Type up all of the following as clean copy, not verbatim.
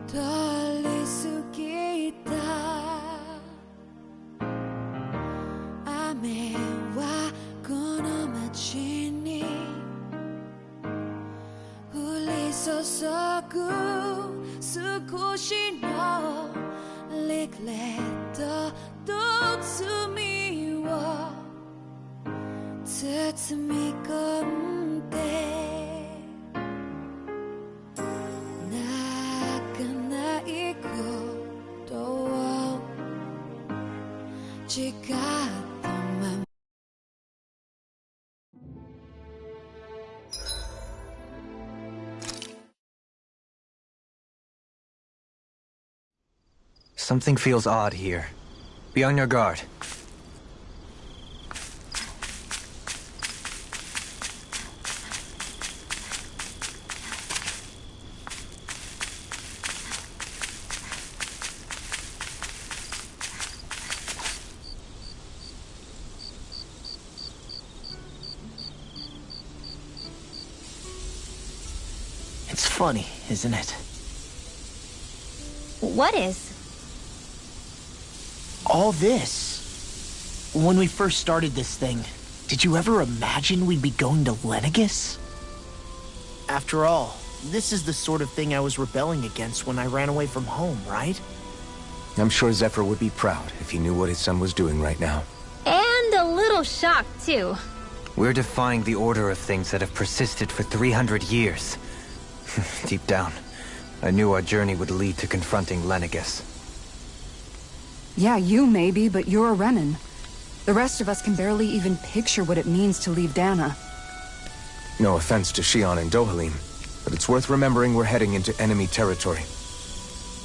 떨릴 수 있다.雨はこの街に降り注ぐ少しのリグレットと罪を包み込んで泣かないことを誓ったままSomething feels odd here. Be on your guard. It's funny, isn't it? What is? All this. When we first started this thing, did you ever imagine we'd be going to Lenegis? After all, this is the sort of thing I was rebelling against when I ran away from home, right? I'm sure Zephyr would be proud if he knew what his son was doing right now. And a little shocked, too. We're defying the order of things that have persisted for 300 years. Deep down, I knew our journey would lead to confronting Lenegis. Yeah, you maybe, but you're a Renan. The rest of us can barely even picture what it means to leave Dana. No offense to Shion and Dohalim, but it's worth remembering we're heading into enemy territory.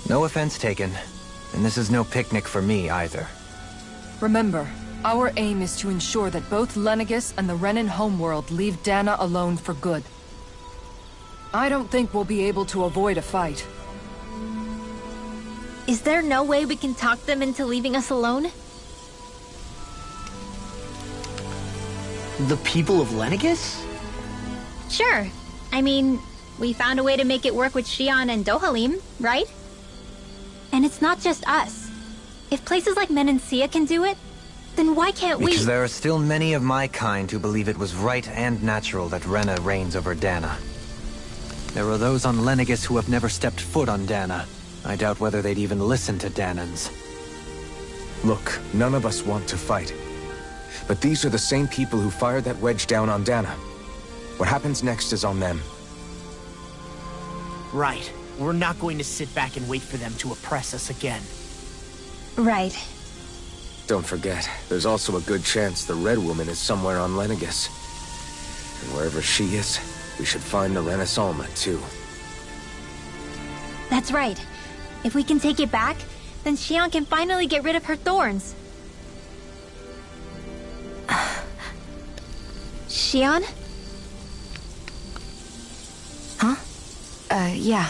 No offense taken, and this is no picnic for me either. Remember, our aim is to ensure that both Lenegis and the Renan homeworld leave Dana alone for good. I don't think we'll be able to avoid a fight. Is there no way we can talk them into leaving us alone? The people of Lenegis? Sure. I mean, we found a way to make it work with Shion and Dohalim, right? And it's not just us. If places like Menancia can do it, then why can't we? Because there are still many of my kind who believe it was right and natural that Rena reigns over Dana. There are those on Lenegis who have never stepped foot on Dana. I doubt whether they'd even listen to Danans. Look, none of us want to fight. But these are the same people who fired that wedge down on Dana. What happens next is on them. Right. We're not going to sit back and wait for them to oppress us again. Right. Don't forget, there's also a good chance the Red Woman is somewhere on Lenegis. And wherever she is, we should find the Renaissance too. That's right. If we can take it back, then Shion can finally get rid of her thorns. Shion? Huh? Yeah.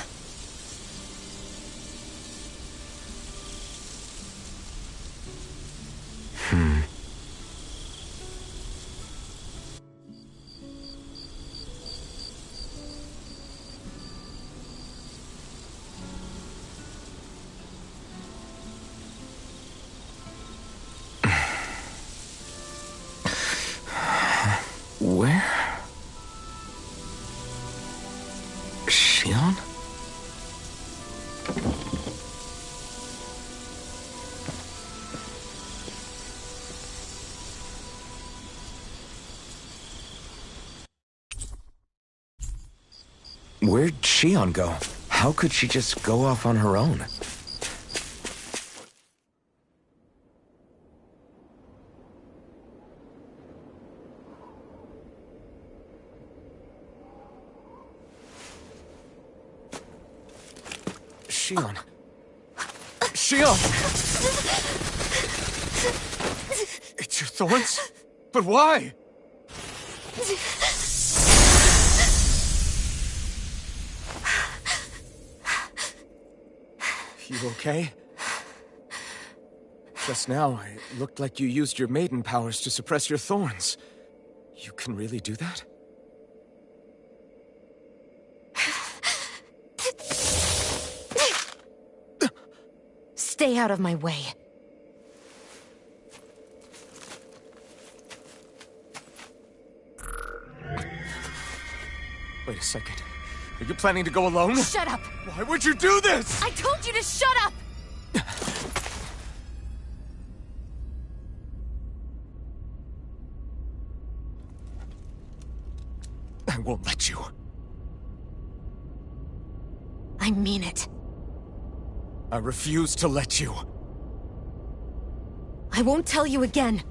Where? Shion? Where'd Shion go? How could she just go off on her own? Shion. Shion! It's your thorns? But why? You okay? Just now, it looked like you used your maiden powers to suppress your thorns. You can really do that? Stay out of my way. Wait a second. Are you planning to go alone? Shut up! Why would you do this? I told you to shut up! I won't let you. I mean it. I refuse to let you. I won't tell you again.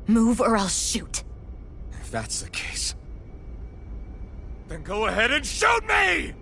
Move or I'll shoot. If that's the case, then go ahead and shoot me!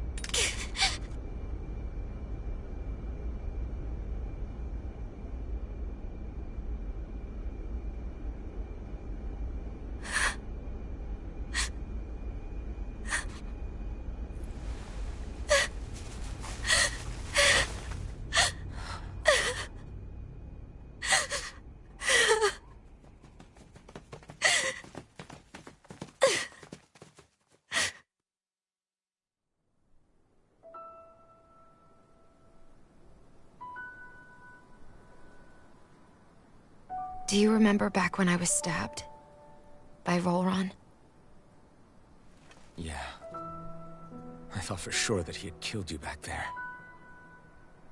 Do you remember back when I was stabbed? By Volron? Yeah. I thought for sure that he had killed you back there.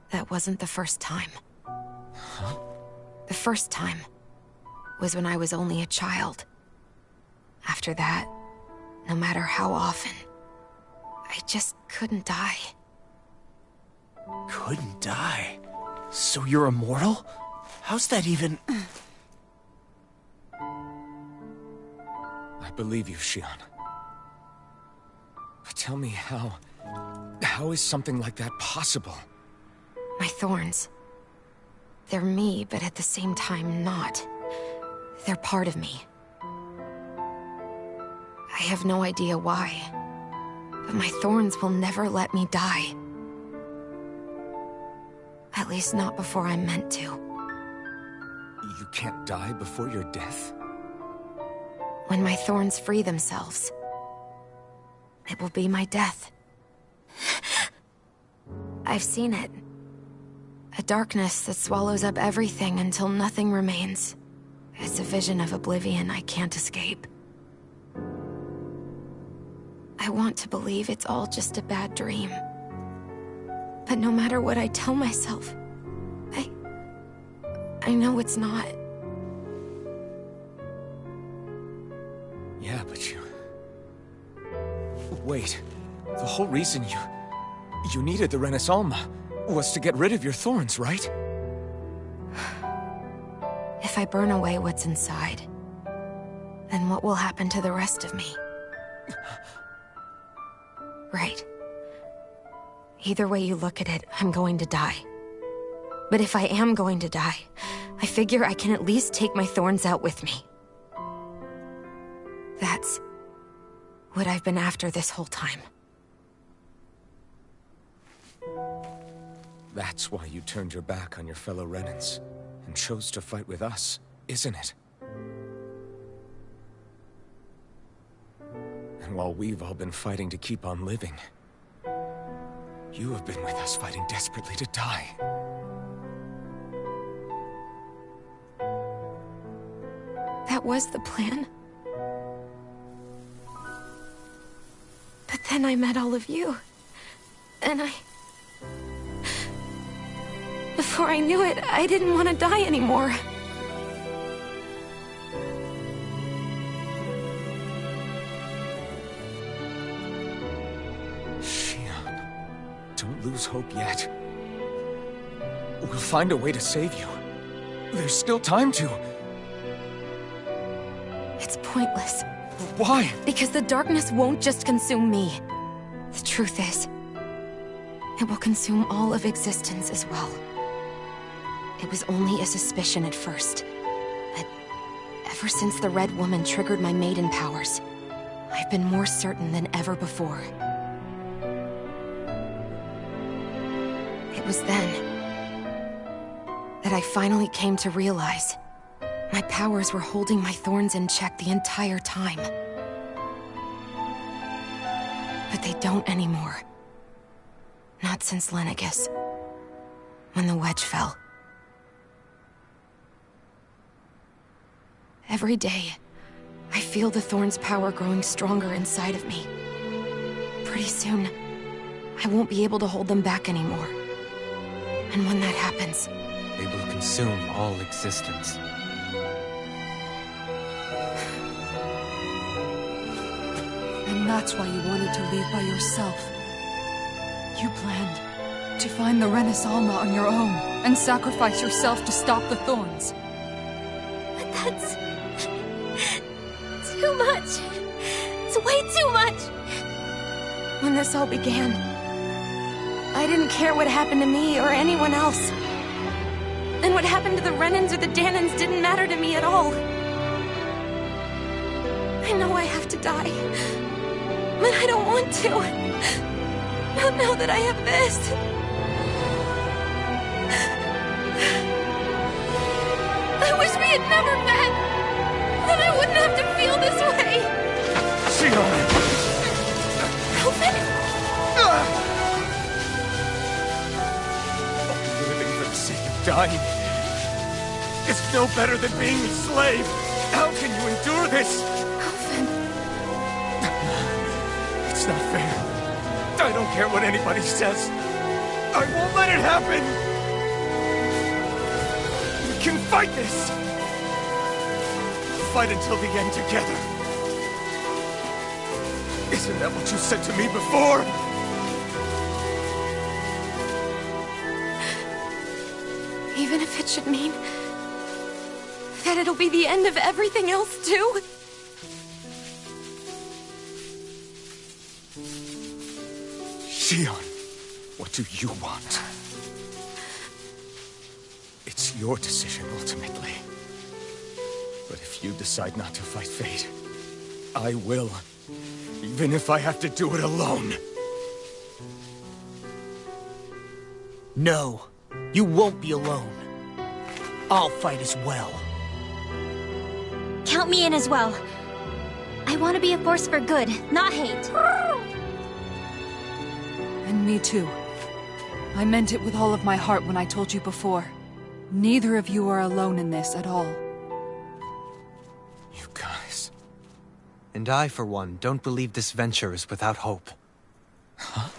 That wasn't the first time. Huh? The first time was when I was only a child. After that, no matter how often, I just couldn't die. Couldn't die? So you're immortal? How's that even... I believe you, Shionne. But tell me how is something like that possible? My thorns. They're me, but at the same time not. They're part of me. I have no idea why, but my thorns will never let me die. At least not before I'm meant to. You can't die before your death? When my thorns free themselves, it will be my death. I've seen it. A darkness that swallows up everything until nothing remains. It's a vision of oblivion I can't escape. I want to believe it's all just a bad dream. But no matter what I tell myself, I know it's not. Yeah, but you... Wait. The whole reason you needed the Renaissance was to get rid of your thorns, right? If I burn away what's inside, then what will happen to the rest of me? Right. Either way you look at it, I'm going to die. But if I am going to die, I figure I can at least take my thorns out with me. That's what I've been after this whole time. That's why you turned your back on your fellow Renans and chose to fight with us, isn't it? And while we've all been fighting to keep on living, you have been with us fighting desperately to die. That was the plan. But then I met all of you. And before I knew it, I didn't want to die anymore. Shionne, don't lose hope yet. We'll find a way to save you. There's still time to. It's pointless. Why? Because the darkness won't just consume me. The truth is, it will consume all of existence as well. It was only a suspicion at first. But ever since the Red Woman triggered my maiden powers, I've been more certain than ever before. It was then that I finally came to realize my powers were holding my thorns in check the entire time. But they don't anymore. Not since Lenegis. when the wedge fell. Every day, I feel the Thorn's power growing stronger inside of me. Pretty soon, I won't be able to hold them back anymore. And when that happens... They will consume all existence. And that's why you wanted to leave by yourself. You planned to find the Renaissance on your own and sacrifice yourself to stop the Thorns. But that's... too much. It's way too much. When this all began, I didn't care what happened to me or anyone else. And what happened to the Renans or the Dahnans didn't matter to me at all. I know I have to die, but I don't want to. Not now that I have this. I wish we had never met. Then I wouldn't have to feel this way. Shionne! Alphen? Living for the sake of dying is no better than being a slave. How can you endure this? Alphen. It's not fair. I don't care what anybody says. I won't let it happen. We can fight this. Fight until the end together. Isn't that what you said to me before? Even if it should mean that it'll be the end of everything else, too? Shionne, what do you want? It's your decision, ultimately. But if you decide not to fight fate, I will. Even if I have to do it alone. No, you won't be alone. I'll fight as well. Count me in as well. I want to be a force for good, not hate. And me too. I meant it with all of my heart when I told you before. Neither of you are alone in this at all. You guys... And I, for one, don't believe this venture is without hope. Huh?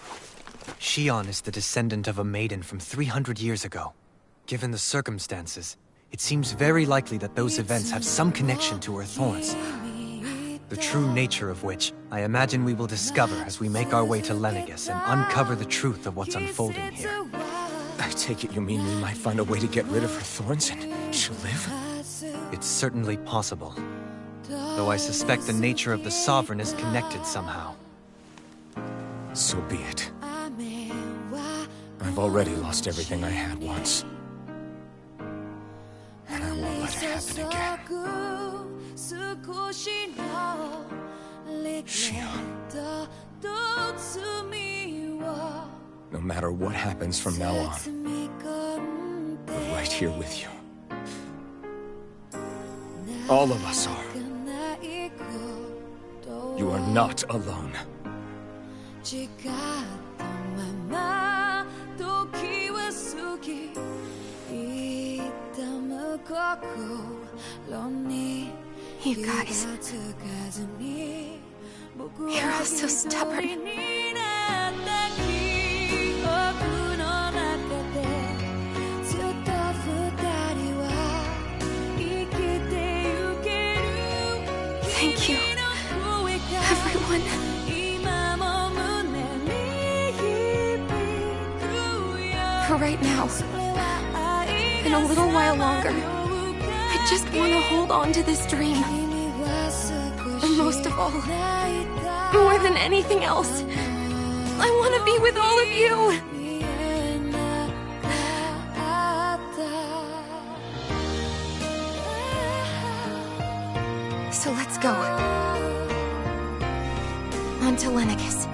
Shionne is the descendant of a maiden from 300 years ago. Given the circumstances, it seems very likely that those events have some connection to her thorns. The true nature of which, I imagine we will discover as we make our way to Lenegis and uncover the truth of what's unfolding here. I take it you mean we might find a way to get rid of her thorns and she'll live? It's certainly possible. Though I suspect the nature of the Sovereign is connected somehow. So be it. I've already lost everything I had once. And I won't let it happen again. Shionne. No matter what happens from now on, we're right here with you. All of us are. You are not alone. You guys... You're all so stubborn. Thank you, everyone. For right now, and a little while longer, I just want to hold on to this dream. And most of all, more than anything else, I want to be with all of you. So let's go. On to Lenegis.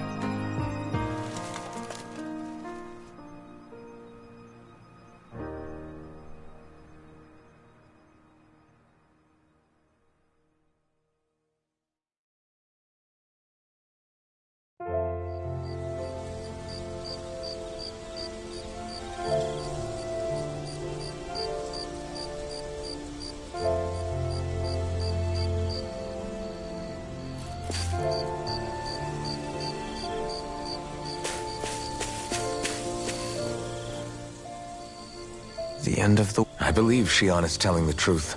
The end of the... I believe Shion is telling the truth.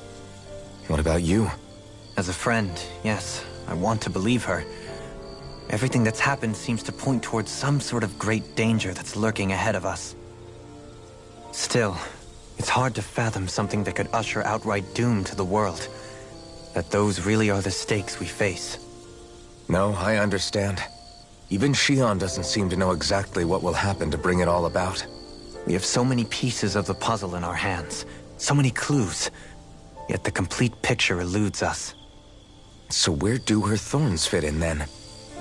What about you? As a friend, yes, I want to believe her. Everything that's happened seems to point towards some sort of great danger that's lurking ahead of us. Still, it's hard to fathom something that could usher outright doom to the world. That those really are the stakes we face. No, I understand. Even Shion doesn't seem to know exactly what will happen to bring it all about. We have so many pieces of the puzzle in our hands, so many clues, yet the complete picture eludes us. So where do her thorns fit in then?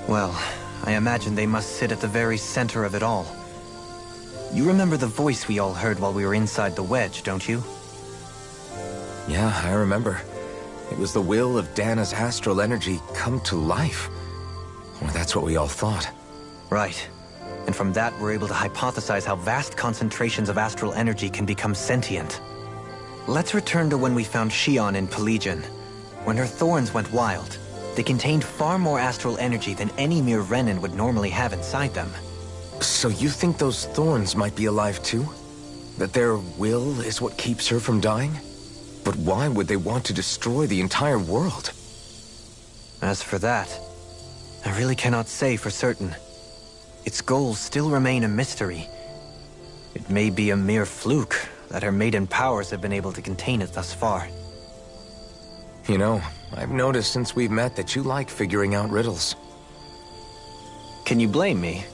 Well, I imagine they must sit at the very center of it all. You remember the voice we all heard while we were inside the wedge, don't you? Yeah, I remember. It was the will of Dana's astral energy come to life. Or that's what we all thought. Right. And from that, we're able to hypothesize how vast concentrations of astral energy can become sentient. Let's return to when we found Shion in Pelegion. When her thorns went wild, they contained far more astral energy than any mere Renin would normally have inside them. So you think those thorns might be alive too? That their will is what keeps her from dying? But why would they want to destroy the entire world? As for that, I really cannot say for certain. Its goals still remain a mystery. It may be a mere fluke that her maiden powers have been able to contain it thus far. You know, I've noticed since we've met that you like figuring out riddles. Can you blame me?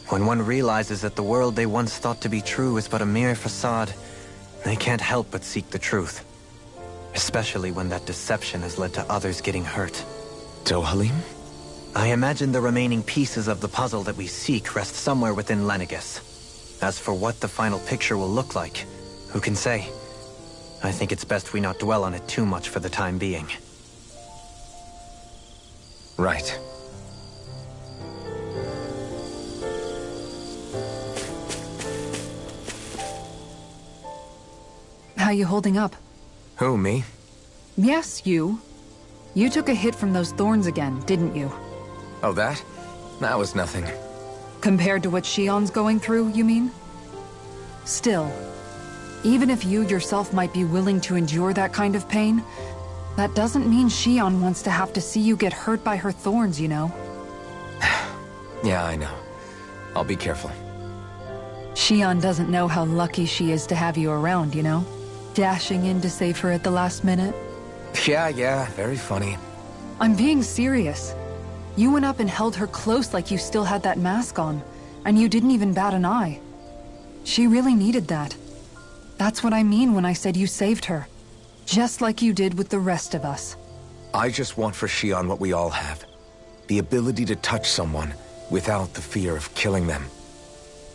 When one realizes that the world they once thought to be true is but a mere facade, they can't help but seek the truth. Especially when that deception has led to others getting hurt. Dohalim? I imagine the remaining pieces of the puzzle that we seek rest somewhere within Lenegis. As for what the final picture will look like, who can say? I think it's best we not dwell on it too much for the time being. Right. How you holding up? Who, me? Yes, you. You took a hit from those thorns again, didn't you? Oh, that? That was nothing. Compared to what Shion's going through, you mean? Still, even if you yourself might be willing to endure that kind of pain, that doesn't mean Shion wants to have to see you get hurt by her thorns, you know? Yeah, I know. I'll be careful. Shion doesn't know how lucky she is to have you around, you know? Dashing in to save her at the last minute. Yeah, very funny. I'm being serious. You went up and held her close like you still had that mask on, and you didn't even bat an eye. She really needed that. That's what I mean when I said you saved her. Just like you did with the rest of us. I just want for Shion what we all have. The ability to touch someone without the fear of killing them.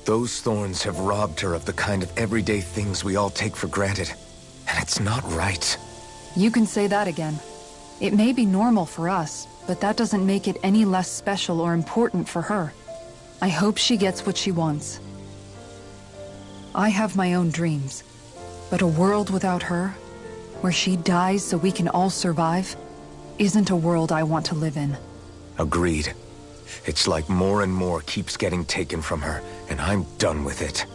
Those thorns have robbed her of the kind of everyday things we all take for granted. And it's not right. You can say that again. It may be normal for us, but that doesn't make it any less special or important for her. I hope she gets what she wants. I have my own dreams, but a world without her, where she dies so we can all survive, isn't a world I want to live in. Agreed. It's like more and more keeps getting taken from her, and I'm done with it.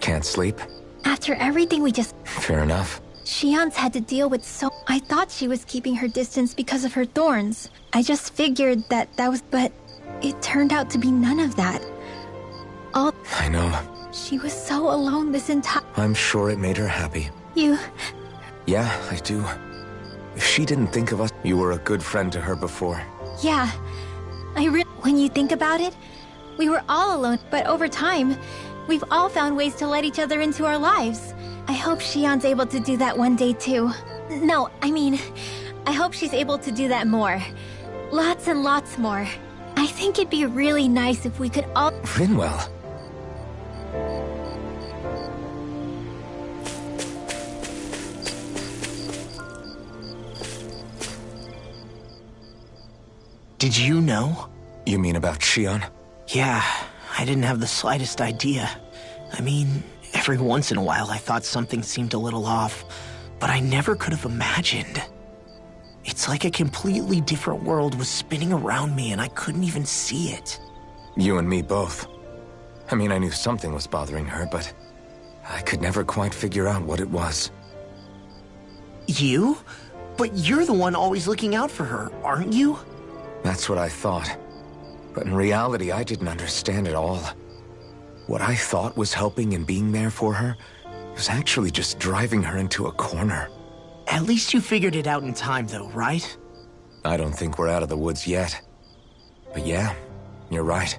Can't sleep? After everything we just... Fair enough. Shion's had to deal with so... I thought she was keeping her distance because of her thorns. I just figured that was... But it turned out to be none of that. I know. She was so alone this entire... I'm sure it made her happy. You... Yeah, I do. If she didn't think of us, you were a good friend to her before. Yeah. When you think about it, we were all alone, but over time, we've all found ways to let each other into our lives. I hope Shion's able to do that one day too. No, I mean, I hope she's able to do that more. Lots and lots more. I think it'd be really nice if we could all... Rinwell. Did you know? You mean about Shion? Yeah, I didn't have the slightest idea. I mean, every once in a while I thought something seemed a little off, but I never could have imagined. It's like a completely different world was spinning around me and I couldn't even see it. You and me both. I mean, I knew something was bothering her, but I could never quite figure out what it was. You? But you're the one always looking out for her, aren't you? That's what I thought. But in reality, I didn't understand it all. What I thought was helping and being there for her was actually just driving her into a corner. At least you figured it out in time, though, right? I don't think we're out of the woods yet. But yeah, you're right.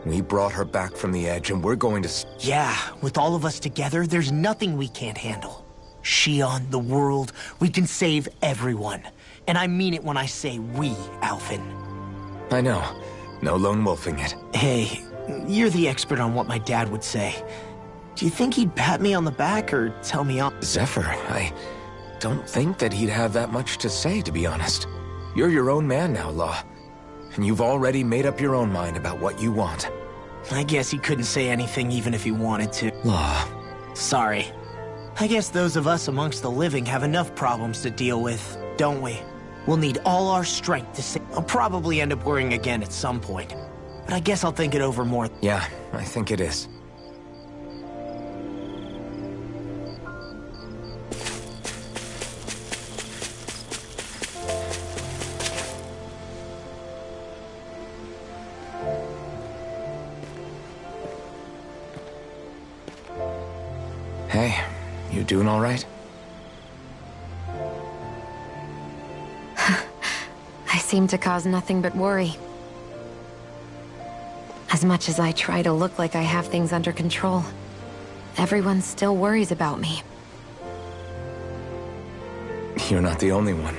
We brought her back from the edge, and we're going to... Yeah, with all of us together, there's nothing we can't handle. Shion, the world, we can save everyone. And I mean it when I say we, Alphen. I know. No lone wolfing it. Hey, you're the expert on what my dad would say. Do you think he'd pat me on the back or tell me off? Zephyr, I don't think that he'd have that much to say, to be honest. You're your own man now, Law. And you've already made up your own mind about what you want. I guess he couldn't say anything even if he wanted to. Law. Sorry. I guess those of us amongst the living have enough problems to deal with, don't we? We'll need all our strength to save. I'll probably end up worrying again at some point. But I guess I'll think it over more. Yeah, I think it is. Hey, you doing all right? I seem to cause nothing but worry. As much as I try to look like I have things under control, everyone still worries about me. You're not the only one.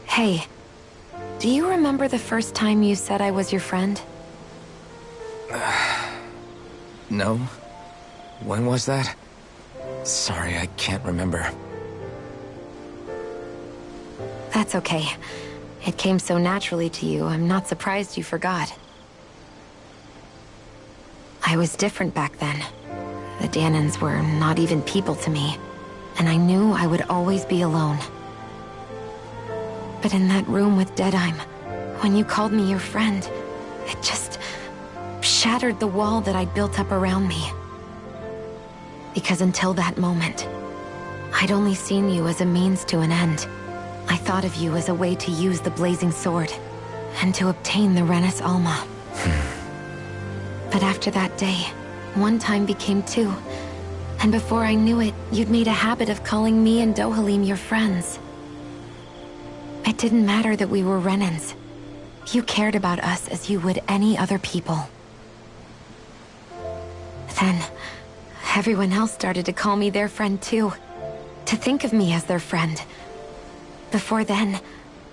Hey, do you remember the first time you said I was your friend? No? When was that? Sorry, I can't remember. That's okay. It came so naturally to you, I'm not surprised you forgot. I was different back then. The Dahnans were not even people to me, and I knew I would always be alone. But in that room with Deadheim, when you called me your friend, it just shattered the wall that I'd built up around me. Because until that moment, I'd only seen you as a means to an end. I thought of you as a way to use the Blazing Sword, and to obtain the Renis Alma. But after that day, one time became two, and before I knew it, you'd made a habit of calling me and Dohalim your friends. It didn't matter that we were Renans. You cared about us as you would any other people. Then, everyone else started to call me their friend too. To think of me as their friend. Before then,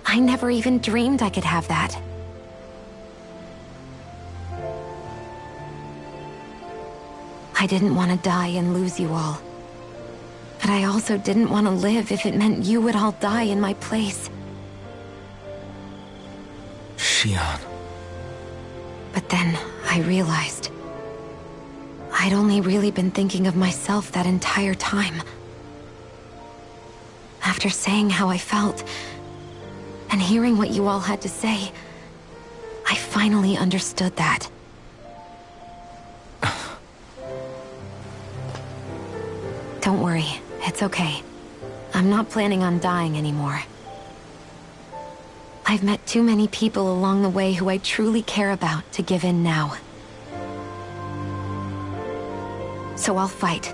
I never even dreamed I could have that. I didn't want to die and lose you all. But I also didn't want to live if it meant you would all die in my place. Shion. But then, I realized I'd only really been thinking of myself that entire time. After saying how I felt, and hearing what you all had to say, I finally understood that. Don't worry, it's okay. I'm not planning on dying anymore. I've met too many people along the way who I truly care about to give in now. So I'll fight.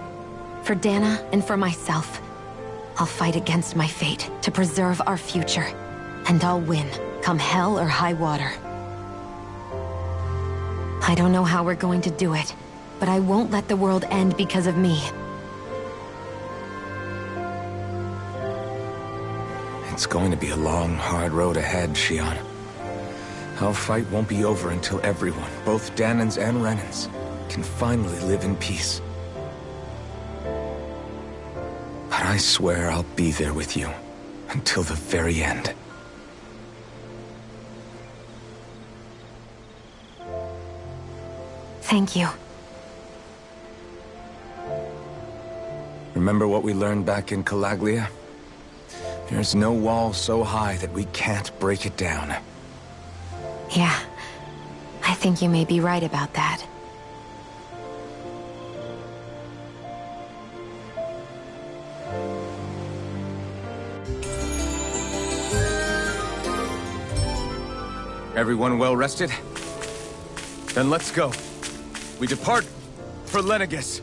For Dana and for myself. I'll fight against my fate to preserve our future. And I'll win, come hell or high water. I don't know how we're going to do it, but I won't let the world end because of me. It's going to be a long, hard road ahead, Shion. Our fight won't be over until everyone, both Dahnans and Renans, can finally live in peace. But I swear I'll be there with you, until the very end. Thank you. Remember what we learned back in Calaglia? There's no wall so high that we can't break it down. Yeah, I think you may be right about that. Everyone well rested? Then let's go. We depart for Lenegis.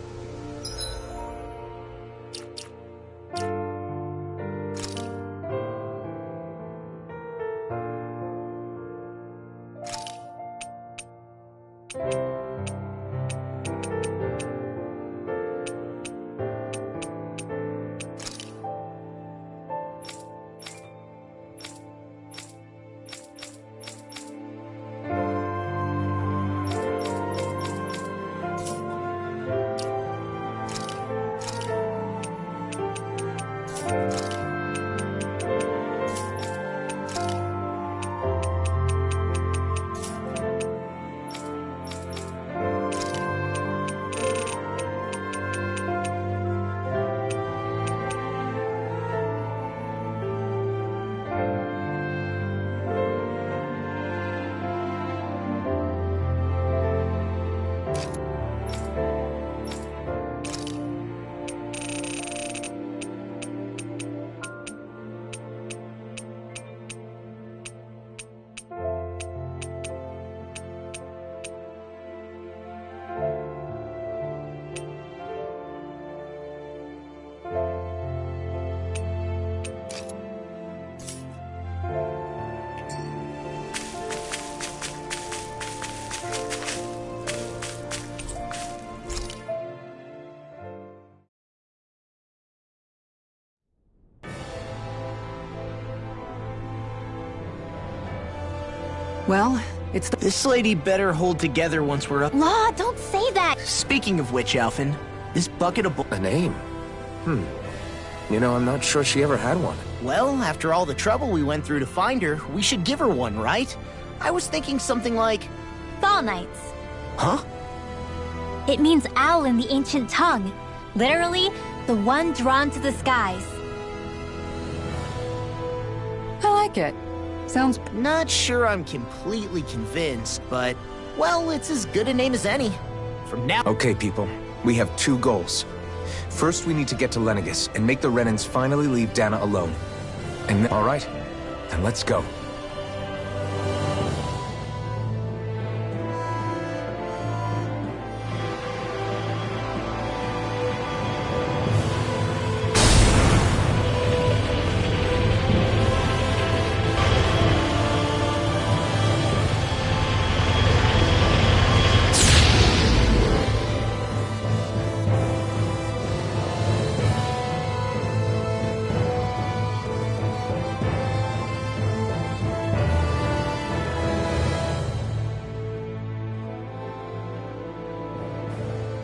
Well, it's the— This lady better hold together once we're up. Law, don't say that! Speaking of which, Alphen, this bucket of A name? You know, I'm not sure she ever had one. Well, after all the trouble we went through to find her, we should give her one, right? I was thinking something like... Fall Knights. Huh? It means owl in the ancient tongue. Literally, the one drawn to the skies. I like it. Sounds— Not sure I'm completely convinced, but... Well, it's as good a name as any. From now... Okay, people. We have two goals. First, we need to get to Lenegis and make the Renans finally leave Dana alone. And then... Alright, then let's go.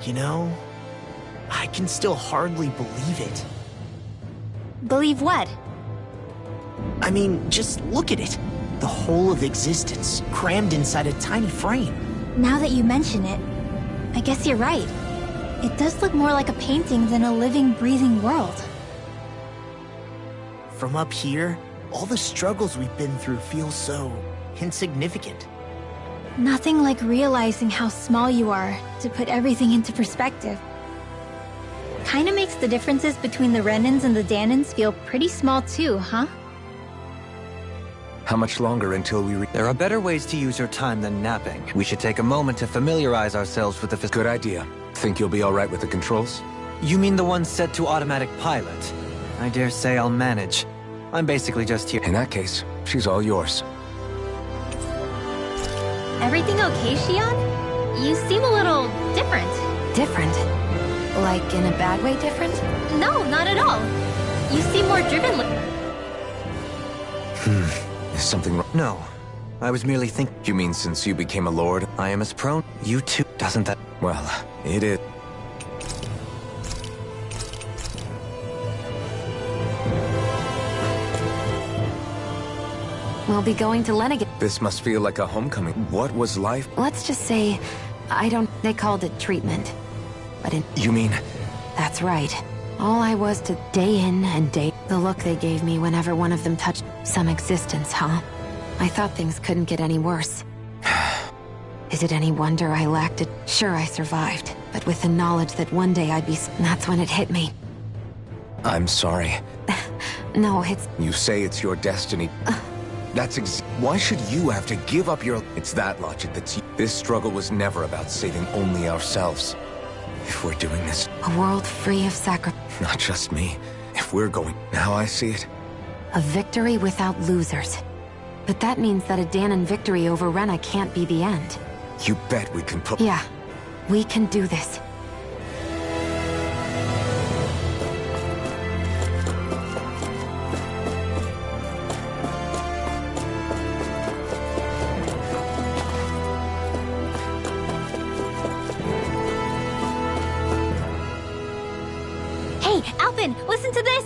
You know, I can still hardly believe it. Believe what? I mean, just look at it. The whole of existence, crammed inside a tiny frame. Now that you mention it, I guess you're right. It does look more like a painting than a living, breathing world. From up here, all the struggles we've been through feel so insignificant. Nothing like realizing how small you are to put everything into perspective. Kinda makes the differences between the Renans and the Danans feel pretty small too, huh? How much longer until we There are better ways to use your time than napping. We should take a moment to familiarize ourselves with the Good idea. Think you'll be alright with the controls? You mean the one set to automatic pilot? I dare say I'll manage. I'm basically just here. In that case, she's all yours. Everything okay, Shion? You seem a little different. Different? Like in a bad way different? No, not at all. You seem more driven. Is something wrong? No. I was merely thinking. You mean since you became a lord? I am as prone. You too. Doesn't that? Well, it is. We'll be going to Lenegis. This must feel like a homecoming. What was life? Let's just say, they called it treatment. But You mean... that's right. All I was to day in and day... The look they gave me whenever one of them touched some existence, huh? I thought things couldn't get any worse. Is it any wonder I lacked it? Sure, I survived, but with the knowledge that one day I'd be... That's when it hit me. I'm sorry. No, it's... You say it's your destiny. Why should you have to give up your... It's that logic that's... This struggle was never about saving only ourselves. If we're doing this... A world free of sacrifice. Not just me. If we're going... Now I see it. A victory without losers. But that means that a Dahnan victory over Rena can't be the end. You bet we can put... Yeah, we can do this. Hey, Alphen, listen to this!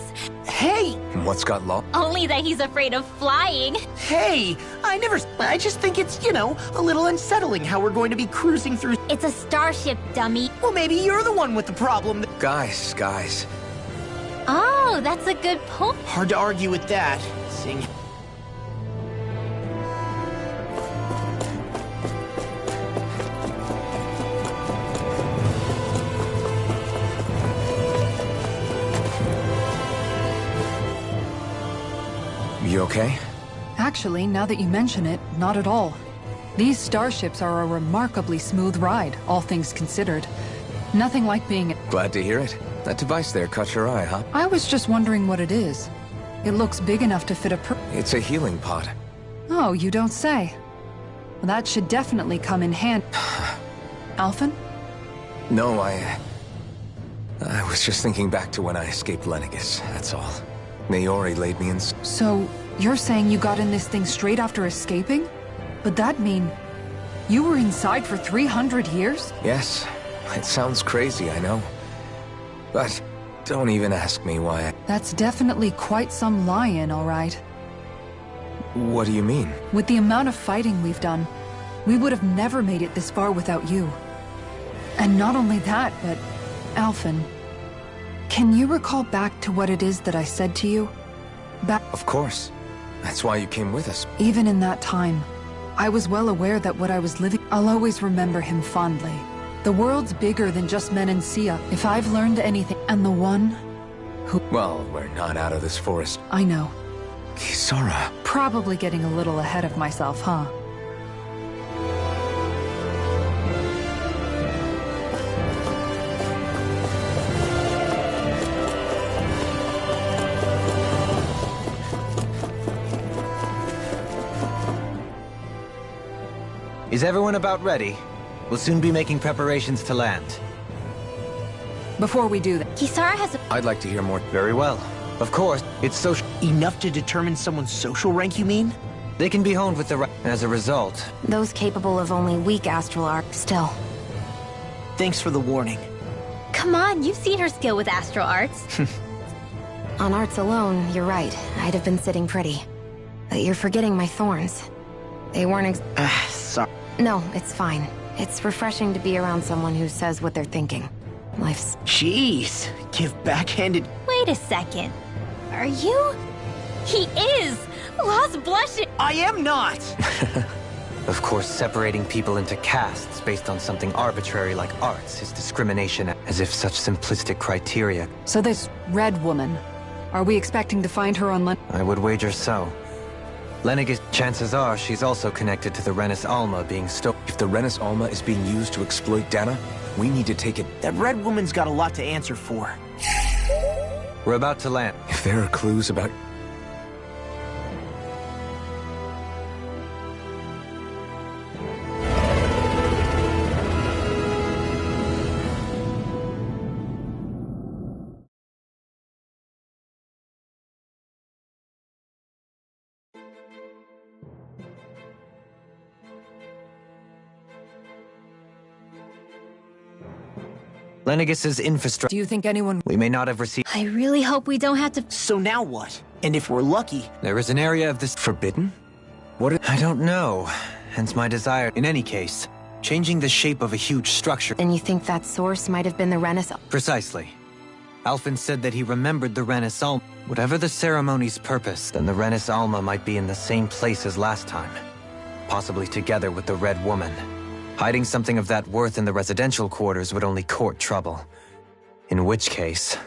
Hey! What's got lost? Only that he's afraid of flying. Hey! I just think it's, a little unsettling how we're going to be cruising through... It's a starship, dummy. Well, maybe you're the one with the problem. Guys. Oh, that's a good point. Hard to argue with that, seeing... You okay? Actually, now that you mention it, not at all. These starships are a remarkably smooth ride, all things considered. Nothing like being... Glad to hear it. That device there caught your eye, huh? I was just wondering what it is. It looks big enough to fit a It's a healing pod. Oh, you don't say. Well, that should definitely come in hand. Alphen? No, I was just thinking back to when I escaped Lenegis, that's all. Naori laid me in... So, you're saying you got in this thing straight after escaping? But that'd mean... you were inside for 300 years? Yes. It sounds crazy, I know. But don't even ask me why That's definitely quite some lie-in, all right. What do you mean? With the amount of fighting we've done, we would have never made it this far without you. And not only that, but... Alphen, can you recall back to what it is that I said to you? Of course. That's why you came with us. Even in that time, I was well aware that what I was living... I'll always remember him fondly. The world's bigger than just Menancia. If I've learned anything... And the one who... Well, we're not out of this forest. I know. Kisara. Probably getting a little ahead of myself, huh? Is everyone about ready? We'll soon be making preparations to land. Before we do that... Kisara has a... I'd like to hear more. Very well. Of course, it's social... Enough to determine someone's social rank, you mean? They can be honed with the... As a result... Those capable of only weak astral art, still. Thanks for the warning. Come on, you've seen her skill with astral arts. On arts alone, you're right. I'd have been sitting pretty. But you're forgetting my thorns. They weren't Sorry. No, it's fine. It's refreshing to be around someone who says what they're thinking. Life's... Jeez, give backhanded... Wait a second. Are you... He is! Lost blushing! I am not! Of course, separating people into castes based on something arbitrary like arts is discrimination, as if such simplistic criteria... So this Red Woman, are we expecting to find her on I would wager so. Lenegis, chances are she's also connected to the Renis Alma being stolen. If the Renis Alma is being used to exploit Dahna, we need to take it. That Red Woman's got a lot to answer for. We're about to land. If there are clues about... Lenegis's infrastructure... Do you think anyone... We may not have received... I really hope we don't have to... So now what? And if we're lucky... There is an area of this... Forbidden? What I don't know. Hence my desire. In any case, changing the shape of a huge structure... Then you think that source might have been the Renaissance? Precisely. Alphen said that he remembered the Renis Alma. Whatever the ceremony's purpose, then the Renis Alma might be in the same place as last time. Possibly together with the Red Woman. Hiding something of that worth in the residential quarters would only court trouble. In which case,